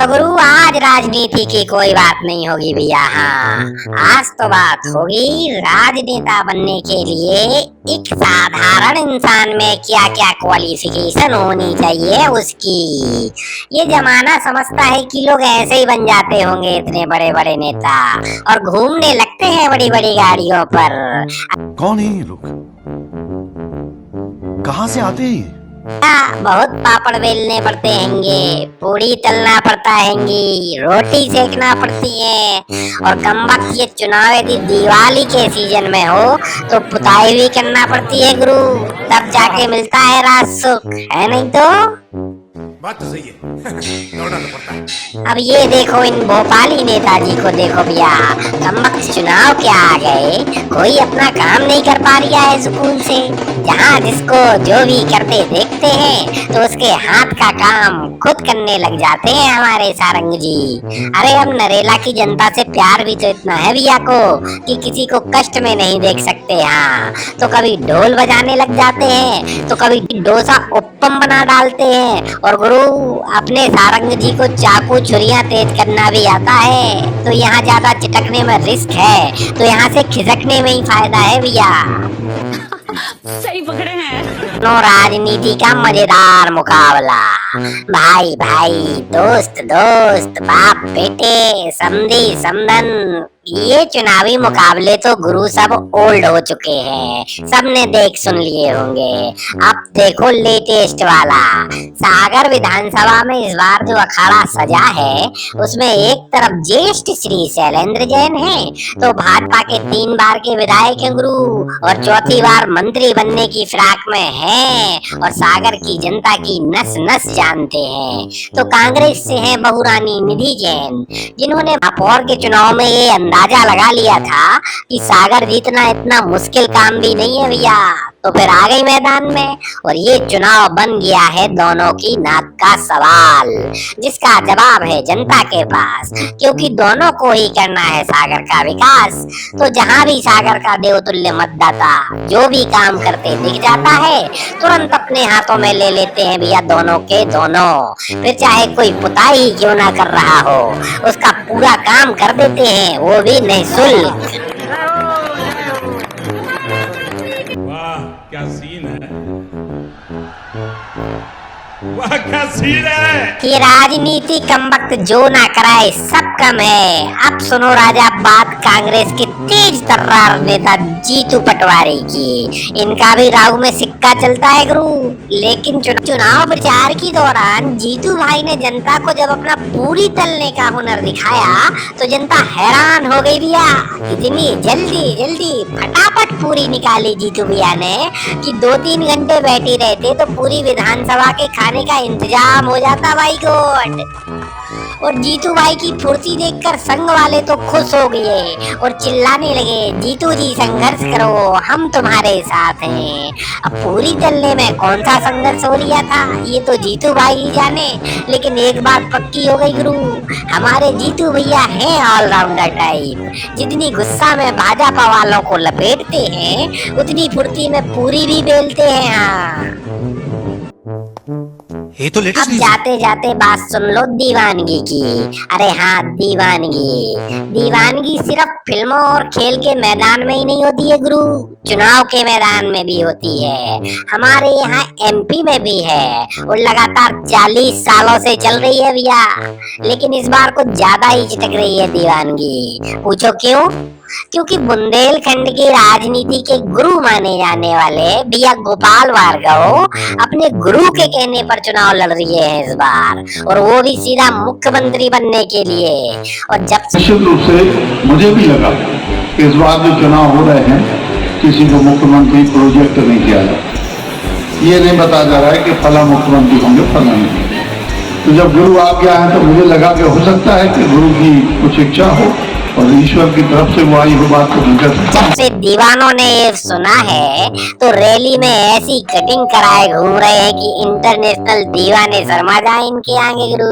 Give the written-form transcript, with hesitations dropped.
तो गुरु आज राजनीति की कोई बात नहीं होगी भैया। हाँ, आज तो बात होगी राजनेता बनने के लिए एक साधारण इंसान में क्या क्या क्वालिफिकेशन होनी चाहिए उसकी। ये जमाना समझता है कि लोग ऐसे ही बन जाते होंगे इतने बड़े बड़े नेता और घूमने लगते हैं बड़ी बड़ी गाड़ियों पर। कौन है ये लोग, कहाँ से आते हैं? बहुत पापड़ बेलने पड़ते हैंगे, पूड़ी तलना पड़ता हैंगी, रोटी सेकना पड़ती है और कमबख्त ये चुनाव यदि दिवाली के सीजन में हो तो पुताई भी करना पड़ती है गुरु, तब जाके मिलता है राज सुख, है नहीं तो? बात तो सही है। लौटना तो पड़ता है। अब ये देखो इन भोपाली नेताजी को देखो भैया, कमबख्त चुनाव के आ गए, कोई अपना काम नहीं कर पा रहा है सुकून से। जहाँ जिसको जो भी करते देखते हैं तो उसके हाथ का काम खुद करने लग जाते हैं हमारे सारंग जी। अरे हम नरेला की जनता से प्यार भी तो इतना है भैया को कि किसी को कष्ट में नहीं देख सकते। हाँ, तो कभी ढोल बजाने लग जाते हैं तो कभी डोसा उप्पम बना डालते हैं और गुरु अपने सारंग जी को चाकू छुरियां तेज करना भी आता है। तो यहाँ ज्यादा चिटकने में रिस्क है, तो यहाँ से खिसकने में ही फायदा है भैया। सही पकड़े हैं। नो राजनीति का मजेदार मुकाबला, भाई भाई, दोस्त दोस्त, बाप बेटे, समधी समधन, ये चुनावी मुकाबले तो गुरु सब ओल्ड हो चुके हैं, सबने देख सुन लिए होंगे। अब देखो लेटेस्ट वाला, सागर विधानसभा में इस बार जो अखाड़ा सजा है उसमें एक तरफ ज्येष्ठ श्री शैलेंद्र जैन है तो भाजपा के 3 बार के विधायक हैं गुरु और चौथी बार मंत्री बनने की फिराक में है और सागर की जनता की नस नस जानते हैं। तो कांग्रेस से है बहुरानी निधि जैन, जिन्होंने महापौर के चुनाव में ये अंदाजा लगा लिया था कि सागर जीतना इतना मुश्किल काम भी नहीं है भैया, तो फिर आ गई मैदान में और ये चुनाव बन गया है दोनों की नाक का सवाल, जिसका जवाब है जनता के पास, क्योंकि दोनों को ही करना है सागर का विकास। तो जहाँ भी सागर का देवतुल्य मतदाता जो भी काम करते दिख जाता है तुरंत अपने हाथों में ले लेते हैं भैया दोनों के दोनों, फिर चाहे कोई पुताई क्यों ना कर रहा हो उसका पूरा काम कर देते हैं, वो भी निःशुल्क। वाह क्या सीन है, वाह क्या सीन है। कि राजनीति कमबख्त जो ना कराए सब कम है। अब सुनो राजा बात कांग्रेस के तेज तर्रार नेता जीतू पटवारी की, इनका भी राहु में सिक्का चलता है गुरु। लेकिन चुनाव प्रचार के दौरान जीतू भाई ने जनता को जब अपना पूरी तलने का हुनर दिखाया तो जनता हैरान हो गई भैया, इतनी जल्दी जल्दी फटाफट पूरी निकाली जीतू भैया ने कि 2-3 घंटे बैठी रहते तो पूरी विधानसभा के खाने का इंतजाम हो जाता भाई गोड। और जीतू भाई की फुर्ती देखकर संघ वाले तो खुश हो गए और चिल्लाने लगे, जीतू जी संघर्ष करो, हम तुम्हारे साथ हैं। अब पूरी तलने में कौन सा संघर्ष हो रहा था ये तो जीतू भाई ही जाने, लेकिन एक बात पक्की हो गई गुरु, हमारे जीतू भैया हैं ऑलराउंडर टाइप। जितनी गुस्सा में भाजपा वालों को लपेटते हैं उतनी फुर्ती में पूरी भी बेलते हैं। हाँ, ये तो लेटेस्ट अब जाते जाते बात सुन लो दीवानगी की। अरे हाँ, दीवानगी सिर्फ फिल्मों और खेल के मैदान में ही नहीं होती है गुरु, चुनाव के मैदान में भी होती है। हमारे यहाँ एमपी में भी है और लगातार 40 सालों से चल रही है भैया, लेकिन इस बार कुछ ज्यादा ही चिटक रही है दीवानगी। पूछो क्यों? क्योंकि बुंदेलखंड की राजनीति के गुरु माने जाने वाले भैया गोपाल भार्गव अपने गुरु के कहने पर चुनाव लड़ रही है इस बार, और वो भी सीधा मुख्यमंत्री बनने के लिए। और जब निश्चित रूप से मुझे भी लगा कि इस बार जो चुनाव हो रहे हैं किसी को मुख्यमंत्री प्रोजेक्ट नहीं किया जाए, ये नहीं बताया जा रहा है कि फला मुख्यमंत्री होंगे फला नहीं। तो जब गुरु आ गया है तो मुझे लगा कि हो सकता है कि गुरु की कुछ इच्छा हो और ईश्वर की तरफ से वो आई हो बात को जब से दीवानों ने ये सुना है तो रैली में ऐसी कटिंग कराए घूम रहे हैं कि इंटरनेशनल दीवाने शर्मा जाए इनके आगे गुरु।